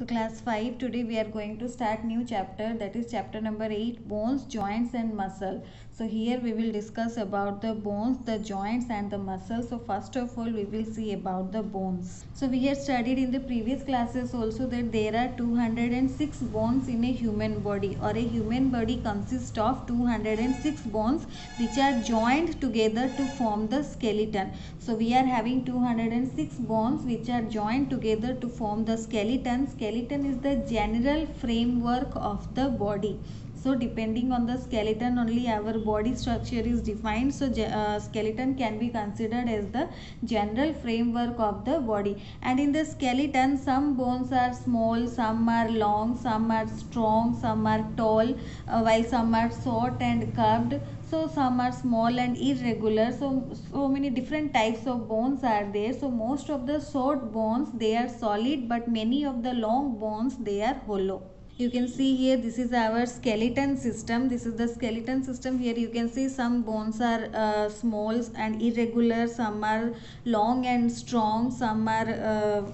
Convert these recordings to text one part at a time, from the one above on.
So class 5, today we are going to start new chapter, that is chapter number 8, bones, joints and muscle. So here we will discuss about the bones, the joints and the muscles. So first of all we will see about the bones. So we have studied in the previous classes also that there are 206 bones in a human body, or a human body consists of 206 bones which are joined together to form the skeleton. So we are having 206 bones which are joined together to form the skeleton. Skeleton is the general framework of the body. So depending on the skeleton only our body structure is defined. So skeleton can be considered as the general framework of the body. And in the skeleton, some bones are small, some are long, some are strong, some are tall, while some are short and curved. So some are small and irregular. So many different types of bones are there. So most of the short bones, they are solid, but many of the long bones, they are hollow. You can see here, this is our skeleton system. This is the skeleton system. Here you can see some bones are small and irregular, some are long and strong, some are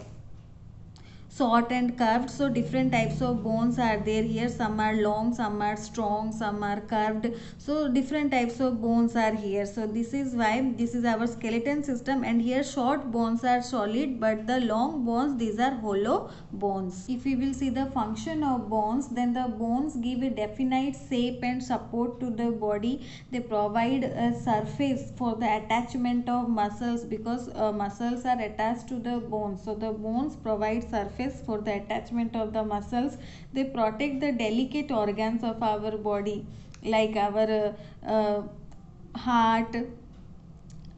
short and curved. So different types of bones are there here. Some are long, some are strong, some are curved. So different types of bones are here. So this is why this is our skeleton system. And here short bones are solid, but the long bones, these are hollow bones. If we will see the function of bones, then the bones give a definite shape and support to the body. They provide a surface for the attachment of muscles, because muscles are attached to the bones. So the bones provide surface for the attachment of the muscles. They protect the delicate organs of our body, like our heart,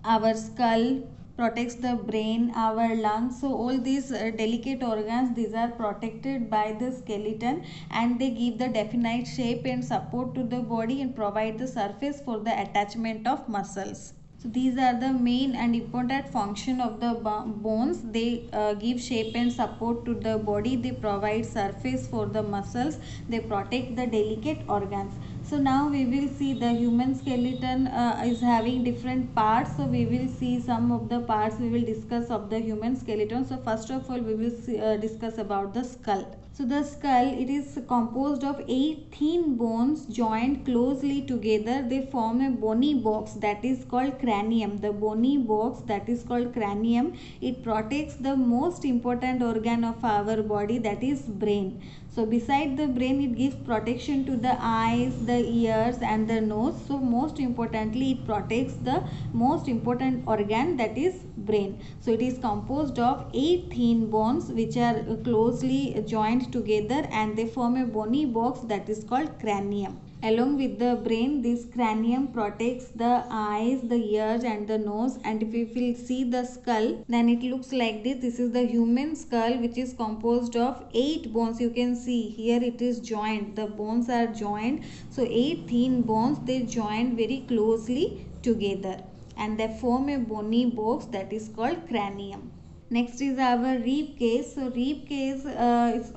our skull, protects the brain, our lungs. So all these delicate organs, these are protected by the skeleton, and they give the definite shape and support to the body and provide the surface for the attachment of muscles. So these are the main and important function of the bones. They give shape and support to the body. They provide surface for the muscles. They protect the delicate organs. So now we will see the human skeleton is having different parts. So we will see some of the parts we will discuss of the human skeleton. So first of all we will see, discuss about the skull. So the skull, it is composed of 8 thin bones joined closely together. They form a bony box that is called cranium. The bony box that is called cranium, it protects the most important organ of our body, that is brain. So beside the brain, it gives protection to the eyes, the ears and the nose. So most importantly, it protects the most important organ, that is brain. So it is composed of 8 thin bones which are closely joined together, and they form a bony box that is called cranium. Along with the brain, this cranium protects the eyes, the ears and the nose. And if we will see the skull, then it looks like this. This is the human skull, which is composed of 8 bones. You can see here it is joined. The bones are joined. So 8 thin bones, they join very closely together, and they form a bony box that is called cranium. Next is our rib cage. So rib cage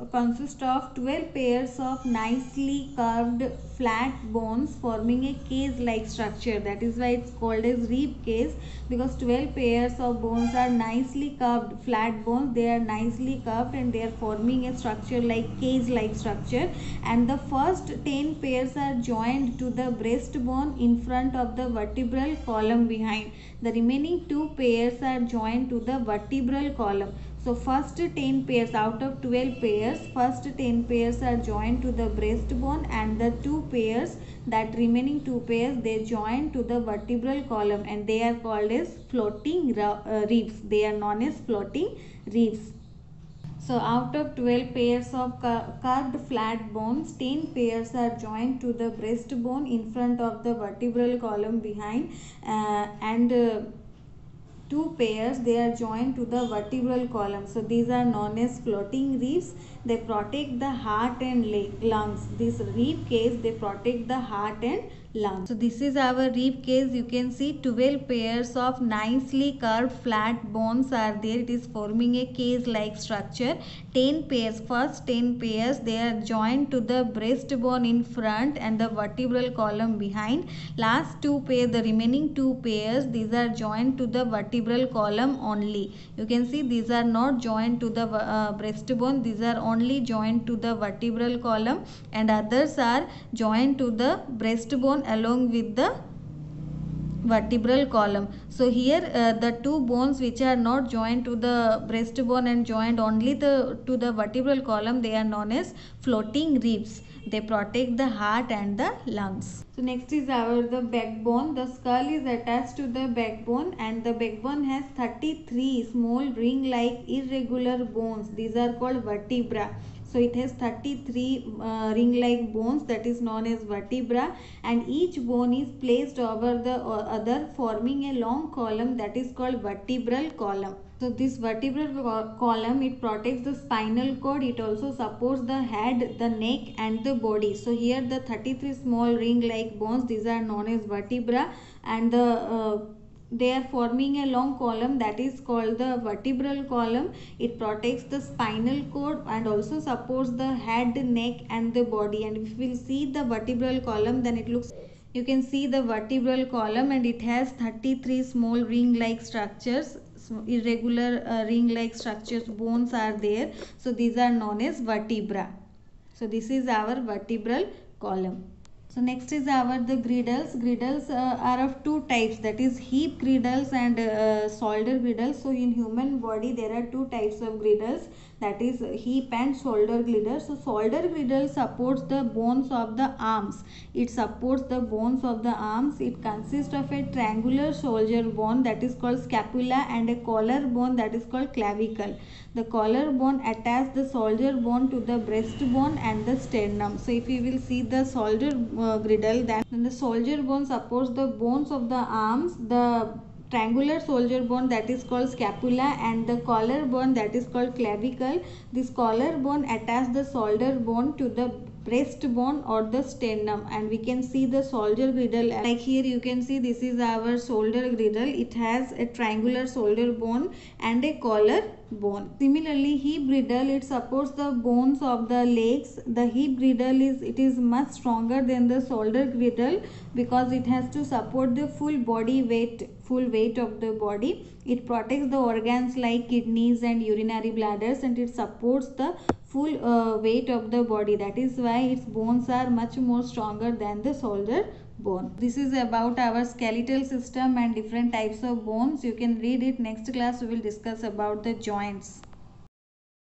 consists of 12 pairs of nicely curved flat bones forming a cage like structure. That is why it's called as rib cage, because 12 pairs of bones are nicely curved, flat bones. They are nicely curved and they are forming a structure like cage like structure. And the first 10 pairs are joined to the breastbone in front of the vertebral column behind. The remaining 2 pairs are joined to the vertebral column. So first 10 pairs out of 12 pairs, first 10 pairs are joined to the breastbone, and the 2 pairs, that remaining 2 pairs, they join to the vertebral column, and they are called as floating ribs. They are known as floating ribs. So out of 12 pairs of curved flat bones, 10 pairs are joined to the breastbone in front of the vertebral column behind, and 2 pairs, they are joined to the vertebral column. So these are known as floating ribs. They protect the heart and lungs. This rib cage, they protect the heart and lungs. So this is our rib cage. You can see 12 pairs of nicely curved flat bones are there. It is forming a cage like structure. 10 pairs, first 10 pairs, they are joined to the breastbone in front and the vertebral column behind. Last 2 pairs, the remaining 2 pairs, these are joined to the vertebral column only. You can see these are not joined to the breastbone. These are only joined to the vertebral column, and others are joined to the breastbone along with the vertebral column. So here the two bones which are not joined to the breastbone and joined only to the vertebral column, they are known as floating ribs. They protect the heart and the lungs. So next is the backbone. The skull is attached to the backbone, and the backbone has 33 small ring-like irregular bones. These are called vertebra. So it has 33 ring-like bones, that is known as vertebra, and each bone is placed over the other, forming a long column that is called vertebral column. So this vertebral column, it protects the spinal cord. It also supports the head, the neck and the body. So here the 33 small ring-like bones, these are known as vertebra, and they are forming a long column that is called the vertebral column. It protects the spinal cord and also supports the head, neck and the body. And if we will see the vertebral column, then it looks, you can see the vertebral column, and it has 33 small ring-like structures, irregular ring-like structures, bones are there. So these are known as vertebra. So this is our vertebral column. So next is the girdles. Girdles are of two types, that is hip girdles and shoulder girdles. So in human body there are two types of girdles, that is hip and shoulder girdles. So shoulder girdle supports the bones of the arms. It supports the bones of the arms. It consists of a triangular shoulder bone that is called scapula and a collar bone that is called clavicle. The collar bone attaches the shoulder bone to the breastbone and the sternum. So if you will see the shoulder girdle, then the shoulder bone supports the bones of the arms, the triangular shoulder bone that is called scapula, and the collar bone that is called clavicle. This collar bone attaches the shoulder bone to the breastbone or the sternum, and we can see the shoulder girdle. Like here you can see this is our shoulder girdle. It has a triangular shoulder bone and a collar bone. Similarly, hip girdle, it supports the bones of the legs. The hip girdle is much stronger than the shoulder girdle because it has to support the full weight of the body. It protects the organs like kidneys and urinary bladders, and it supports the full weight of the body. That is why its bones are much more stronger than the shoulder bone. This is about our skeletal system and different types of bones. You can read it. Next class we will discuss about the joints.